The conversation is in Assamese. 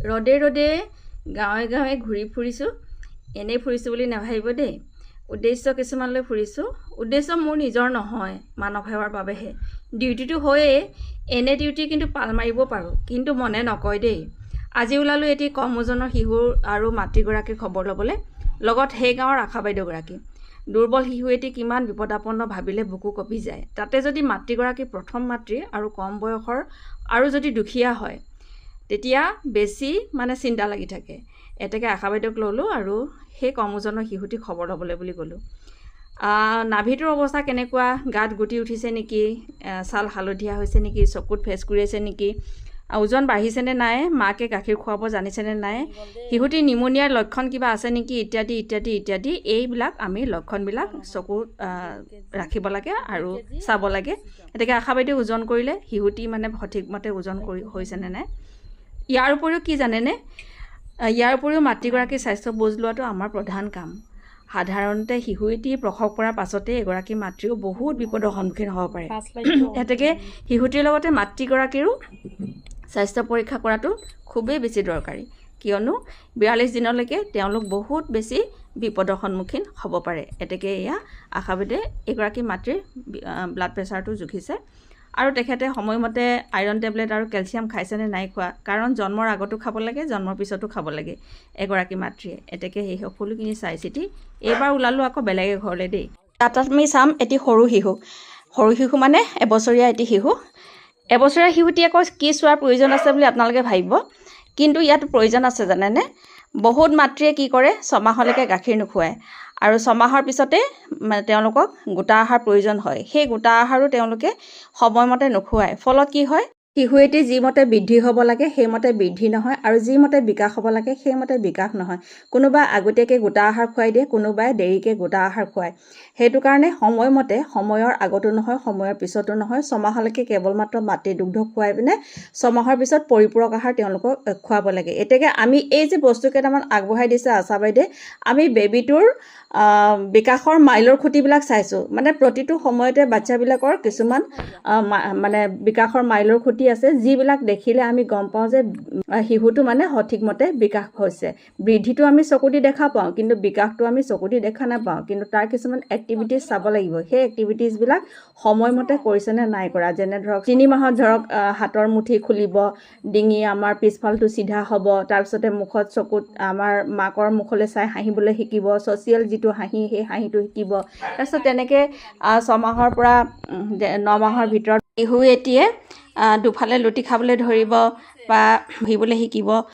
ৰদে ৰদে গাঁৱে গাঁৱে ঘূৰি ফুৰিছোঁ এনেই ফুৰিছোঁ বুলি নাভাবিব দেই উদ্দেশ্য কিছুমান লৈ ফুৰিছোঁ উদ্দেশ্য মোৰ নিজৰ নহয় মানৱ সেৱাৰ বাবেহে ডিউটিটো হয়েই এনে ডিউটি কিন্তু পাল মাৰিব পাৰোঁ কিন্তু মনে নকয় দেই আজি ওলালোঁ এটি কম ওজনৰ শিশুৰ আৰু মাতৃগৰাকীৰ খবৰ ল'বলৈ লগত সেই গাঁৱৰ আশা বাইদেউগৰাকী দুৰ্বল শিশু এটি কিমান বিপদাপন্ন ভাবিলে বুকু কঁপি যায় তাতে যদি মাতৃগৰাকী প্ৰথম মাতৃ আৰু কম বয়সৰ আৰু যদি দুখীয়া হয় তেতিয়া বেছি মানে চিন্তা লাগি থাকে এতেকে আশা বাইদেউক ল'লোঁ আৰু সেই কম ওজনৰ শিশুটি খবৰ ল'বলৈ বুলি গ'লোঁ নাভিটোৰ অৱস্থা কেনেকুৱা গাত গুটি উঠিছে নেকি ছাল হালধীয়া হৈছে নেকি চকুত ফেচ কুৰিছে নেকি ওজন বাঢ়িছেনে নাই মাকে গাখীৰ খুৱাব জানিছেনে নাই শিশুটি নিমনিয়াৰ লক্ষণ কিবা আছে নেকি ইত্যাদি ইত্যাদি ইত্যাদি এইবিলাক আমি লক্ষণবিলাক চকুত ৰাখিব লাগে আৰু চাব লাগে এতেকে আশা বাইদেউ ওজন কৰিলে শিশুটি মানে সঠিকমতে ওজন কৰি হৈছেনে নাই ইয়াৰ উপৰিও কি জানেনে ইয়াৰ উপৰিও মাতৃগৰাকীৰ স্বাস্থ্য বুজ লোৱাটো আমাৰ প্ৰধান কাম সাধাৰণতে শিশু এটি প্ৰসৱ কৰাৰ পাছতে এগৰাকী মাতৃও বহুত বিপদৰ সন্মুখীন হ'ব পাৰে এতেকে শিশুটিৰ লগতে মাতৃগৰাকীৰো স্বাস্থ্য পৰীক্ষা কৰাটো খুবেই বেছি দৰকাৰী কিয়নো 42 দিনলৈকে তেওঁলোক বহুত বেছি বিপদৰ সন্মুখীন হ'ব পাৰে এতেকে এয়া আশা বাইদেৱে এগৰাকী মাতৃৰ ব্লাড প্ৰেছাৰটো জুখিছে আৰু তেখেতে সময়মতে আইৰণ টেবলেট আৰু কেলছিয়াম খাইছেনে নাই খোৱা কাৰণ জন্মৰ আগতো খাব লাগে জন্মৰ পিছতো খাব লাগে এগৰাকী মাতৃয়ে এতেকে সেই সকলোখিনি চাই চিতি এইবাৰ ওলালোঁ আকৌ বেলেগ ঘৰলৈ দেই তাত আমি চাম এটি সৰু শিশু মানে এবছৰীয়া এটি শিশু এবছৰীয়া শিশুটি আকৌ কি চোৱাৰ প্ৰয়োজন আছে বুলি আপোনালোকে ভাবিব কিন্তু ইয়াত প্ৰয়োজন আছে জানেনে বহুত মাতৃয়ে কি কৰে ছমাহলৈকে গাখীৰ নোখোৱায় আৰু ছমাহৰ পিছতে তেওঁলোকক গোটা আহাৰ প্ৰয়োজন হয় সেই গোটা আহাৰো তেওঁলোকে সময়মতে নোখোৱায় ফলত কি হয় শিশু এটি যিমতে বৃদ্ধি হ'ব লাগে সেইমতে বৃদ্ধি নহয় আৰু যিমতে বিকাশ হ'ব লাগে সেইমতে বিকাশ নহয় কোনোবাই আগতীয়াকৈ গোটা আহাৰ খুৱাই দিয়ে কোনোবাই দেৰিকৈ গোটা আহাৰ খুৱায় সেইটো কাৰণে সময়মতে সময়ৰ আগতো নহয় সময়ৰ পিছতো নহয় ছমাহলৈকে কেৱল মাত্ৰ মাতৃ দুগ্ধ খুৱাই পিনে ছমাহৰ পিছত পৰিপূৰক আহাৰ তেওঁলোকক খুৱাব লাগে এতেকে আমি এই যে বস্তু কেইটামান আগবঢ়াই দিছে আশা বাইদেৱে আমি বেবীটোৰ বিকাশৰ মাইলৰ খুঁটিবিলাক চাইছোঁ মানে প্ৰতিটো সময়তে বাচ্চাবিলাকৰ কিছুমান মানে বিকাশৰ মাইলৰ খুঁটি আছে যিবিলাক দেখিলে আমি গম পাওঁ যে শিশুটো মানে সঠিকমতে বিকাশ হৈছে বৃদ্ধিটো আমি চকু দি দেখা পাওঁ কিন্তু বিকাশটো আমি চকু দি দেখা নাপাওঁ কিন্তু তাৰ কিছুমান এক্টিভিটিজ চাব লাগিব সেই এক্টিভিটিজবিলাক সময়মতে কৰিছেনে নাই কৰা যেনে ধৰক 3 মাহত ধৰক হাতৰ মুঠি খুলিব ডিঙি আমাৰ পিছফালটো চিধা হ'ব তাৰপিছতে মুখত চকুত আমাৰ মাকৰ মুখলৈ চাই হাঁহিবলৈ শিকিব ছ'চিয়েল যিটো হাঁহি সেই হাঁহিটো শিকিব তাৰপিছত তেনেকৈ 6 মাহৰ পৰা 9 মাহৰ ভিতৰত শিশু এটিয়ে দুফালে লুটি খাবলৈ ধৰিব বা বহিবলৈ শিকিব